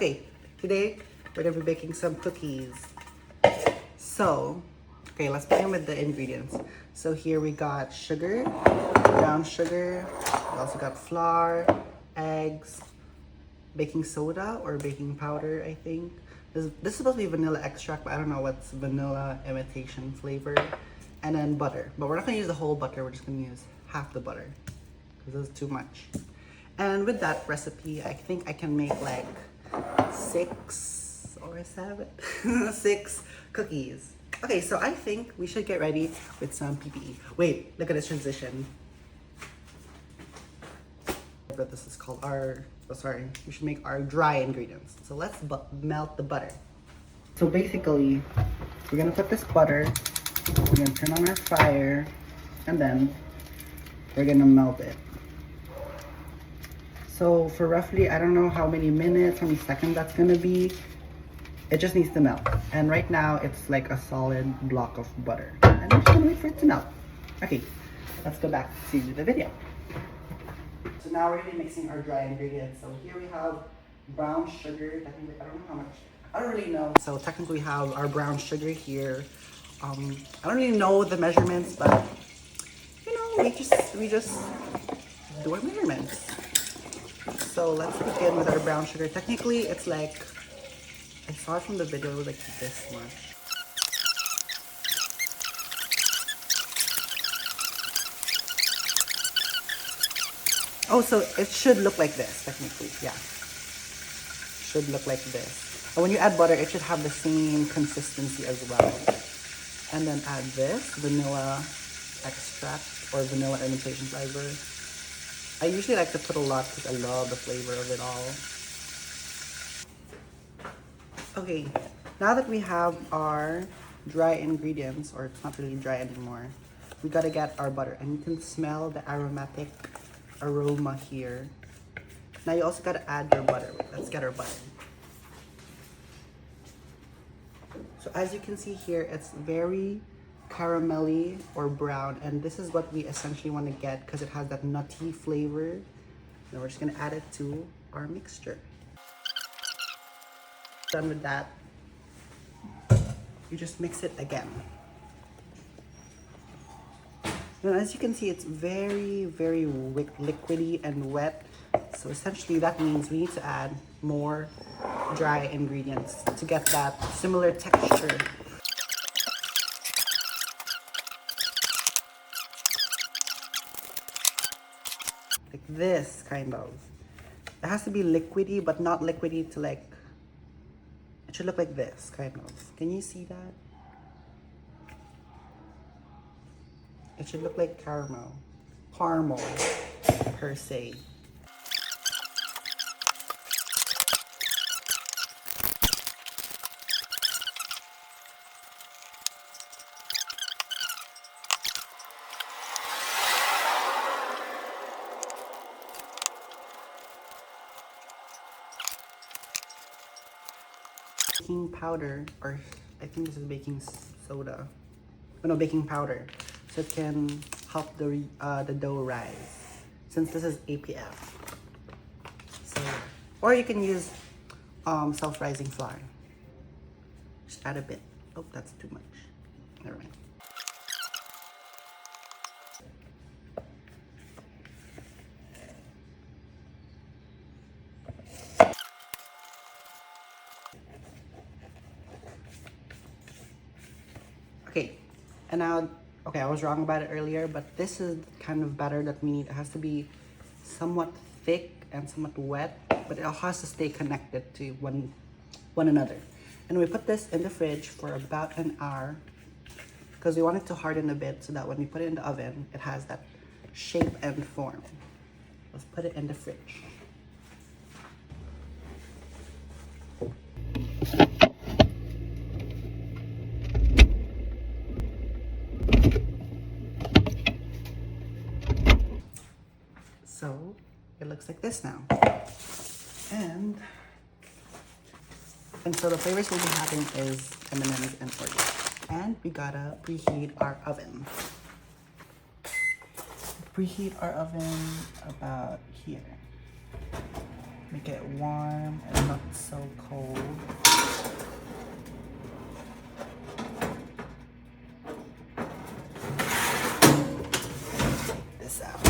Okay, today we're gonna be baking some cookies. So, okay, let's begin with the ingredients. So here we got sugar, brown sugar. We also got flour, eggs, baking soda or baking powder, I think. This is supposed to be vanilla extract, but I don't know what's vanilla imitation flavor. And then butter. But we're not gonna use the whole butter, we're just gonna use half the butter because this is too much. And with that recipe, I think I can make like 6 or 7, 6 cookies. Okay, so I think we should get ready with some PPE. Wait, look at this transition. But this is called our, oh sorry, we should make our dry ingredients. So let's melt the butter. So basically, we're gonna put this butter, we're gonna turn on our fire, and then we're gonna melt it. So for roughly, I don't know how many minutes, how many seconds that's gonna be. It just needs to melt. And right now, it's like a solid block of butter. And I'm just gonna wait for it to melt. Okay, let's go back to the video. So now we're gonna be mixing our dry ingredients. So here we have brown sugar. Technically, I don't know how much. I don't really know. So technically we have our brown sugar here. I don't really know the measurements, but you know, we just do our measurements. So let's begin with our brown sugar. Technically, it's like, I saw it from the video, it was like this much. Oh, so it should look like this, technically, yeah. Should look like this. But when you add butter, it should have the same consistency as well. And then add this, vanilla extract or vanilla imitation flavor. I usually like to put a lot because I love the flavor of it all. Okay, now that we have our dry ingredients, or it's not really dry anymore, we gotta get our butter. And you can smell the aromatic aroma here. Now you also gotta add your butter. Let's get our butter. So as you can see here, it's very caramelly or brown, and this is what we essentially want to get because it has that nutty flavor. Now we're just gonna add it to our mixture. Done with that, you just mix it again. Now as you can see, it's very, very liquidy and wet. So essentially that means we need to add more dry ingredients to get that similar texture. Like this, kind of. It has to be liquidy, but not liquidy to like, it should look like this, kind of. Can you see that? It should look like caramel per se. Baking powder, or I think this is baking soda. Oh no, baking powder, so it can help the dough rise. Since this is APF, so or you can use self-rising flour. Just add a bit. Oh, that's too much. Never mind. Okay, and now, okay, I was wrong about it earlier, but this is the kind of batter that we need. It has to be somewhat thick and somewhat wet, but it also has to stay connected to one another. And we put this in the fridge for about an hour because we want it to harden a bit so that when we put it in the oven, it has that shape and form. Let's put it in the fridge. So it looks like this now. And so the flavors we'll be having is M&M's and Oreos. And we gotta preheat our oven. Preheat our oven about here. Make it warm and not so cold. Take this out.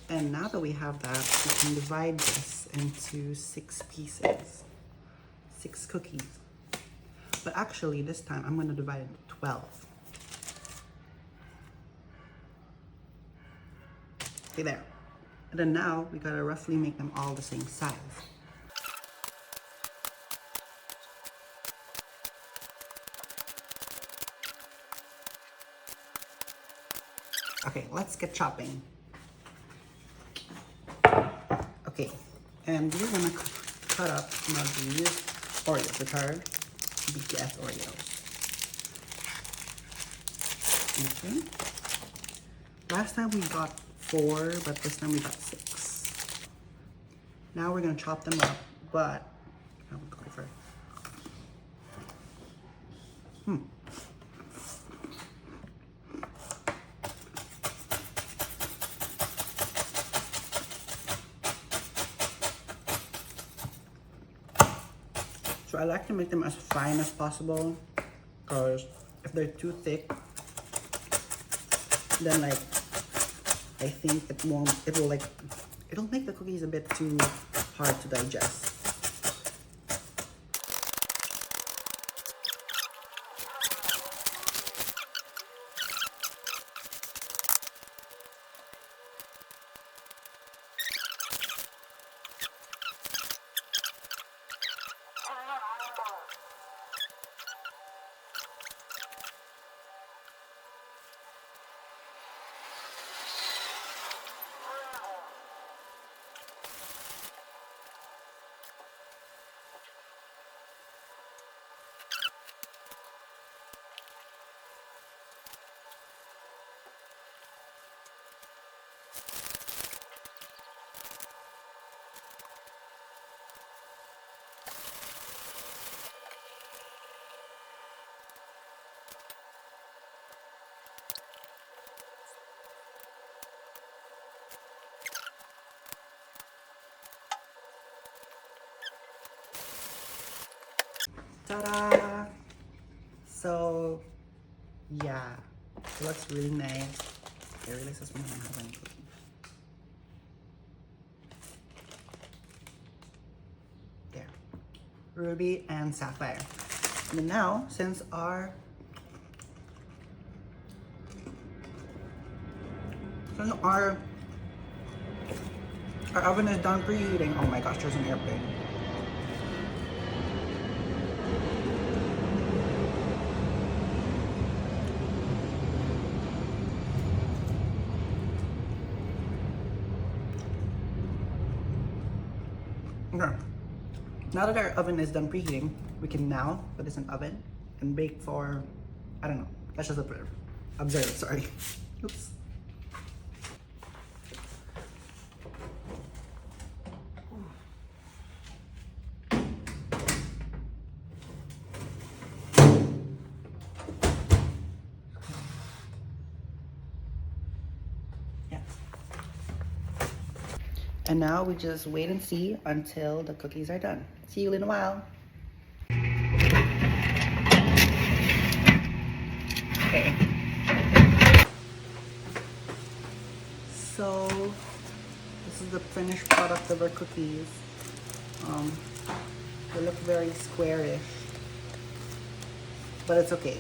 And now that we have that, we can divide this into 6 pieces. 6 cookies. But actually, this time I'm gonna divide it into 12. Okay, there. And then now we gotta roughly make them all the same size. Okay, let's get chopping. Okay, and we're gonna cut up some of these Oreos, which are BTS Oreos. Okay. Last time we got 4, but this time we got 6. Now we're gonna chop them up, but I will go for So I like to make them as fine as possible, because if they're too thick, then like I think it'll make the cookies a bit too hard to digest. Ta-da! So, yeah, it looks really nice. I realize this one doesn't have any cookies. There. Ruby and Sapphire. And then now, since our oven is done preheating. Oh my gosh, there's an airplane. Okay. Now that our oven is done preheating, we can now put this in the oven and bake for, I don't know, let's just observe, sorry. Oops. And now we just wait and see until the cookies are done. See you in a while. Okay. So this is the finished product of our cookies. They look very squarish, but it's okay.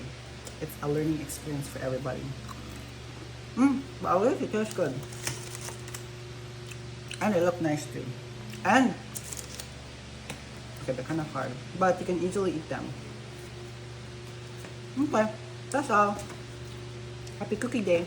It's a learning experience for everybody. Wow, it tastes good. And they look nice too. And, okay, they're kind of hard, but you can easily eat them. Okay, that's all. Happy cookie day.